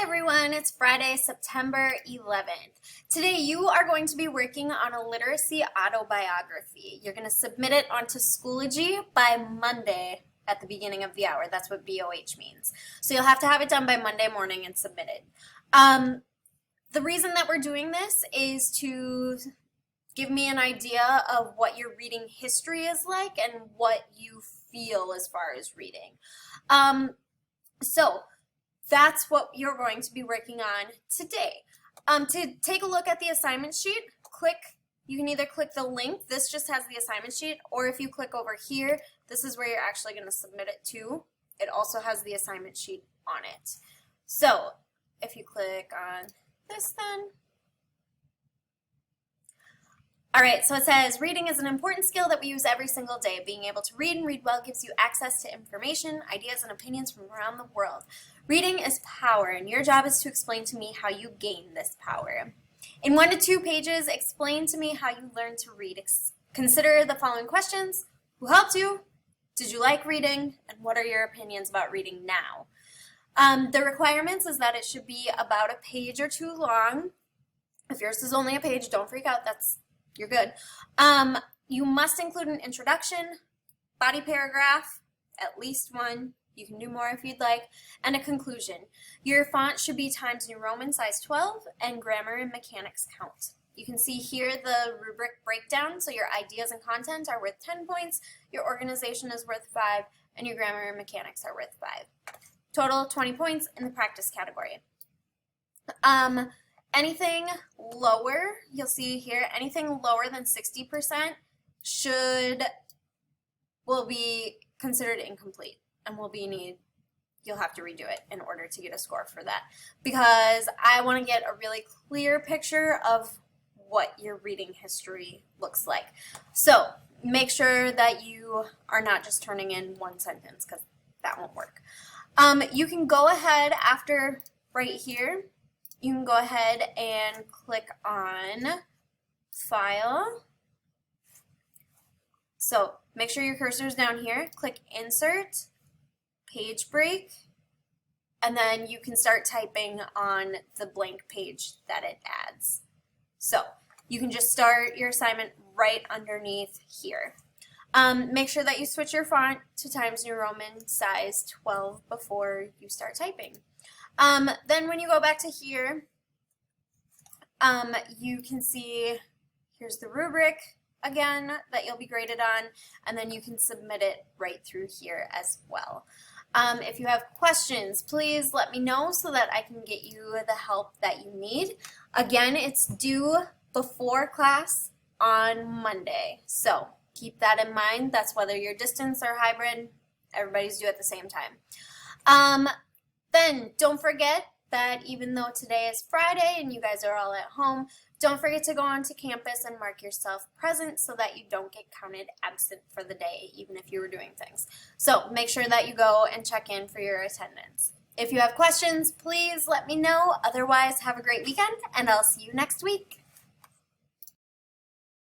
Hi everyone, it's Friday, September 11th. Today you are going to be working on a literacy autobiography. You're going to submit it onto Schoology by Monday at the beginning of the hour. That's what BOH means. So you'll have to have it done by Monday morning and submitted. The reason that we're doing this is to give me an idea of what your reading history is like and what you feel as far as reading. So that's what you're going to be working on today. To take a look at the assignment sheet, you can either click the link, this just has the assignment sheet, or if you click over here, this is where you're actually going to submit it to. It also has the assignment sheet on it. So if you click on this then. All right, so it says, reading is an important skill that we use every single day. Being able to read and read well gives you access to information, ideas, and opinions from around the world. Reading is power, and your job is to explain to me how you gain this power. In 1 to 2 pages, explain to me how you learned to read. Consider the following questions. Who helped you? Did you like reading? And what are your opinions about reading now? The requirements is that it should be about a page or 2 long. If yours is only a page, don't freak out. You're good. You must include an introduction, body paragraph, at least one. You can do more if you'd like, and a conclusion. Your font should be Times New Roman size 12 and grammar and mechanics count. You can see here the rubric breakdown, so your ideas and content are worth 10 points, your organization is worth 5, and your grammar and mechanics are worth 5. Total 20 points in the practice category. Anything lower, you'll see here, anything lower than 60% will be considered incomplete and you'll have to redo it in order to get a score for that, because I want to get a really clear picture of what your reading history looks like. So make sure that you are not just turning in one sentence, because that won't work. You can go ahead after right here. You can go ahead and click on File. So make sure your cursor is down here. Click Insert, Page Break, and then you can start typing on the blank page that it adds. So you can just start your assignment right underneath here. Make sure that you switch your font to Times New Roman size 12 before you start typing. Then when you go back to here, you can see here's the rubric again that you'll be graded on, and then you can submit it right through here as well. If you have questions, please let me know so that I can get you the help that you need. Again, it's due before class on Monday, so keep that in mind. That's whether you're distance or hybrid, everybody's due at the same time. Then don't forget that even though today is Friday and you guys are all at home, don't forget to go onto campus and mark yourself present so that you don't get counted absent for the day, even if you were doing things. So make sure that you go and check in for your attendance. If you have questions, please let me know. Otherwise, have a great weekend, and I'll see you next week.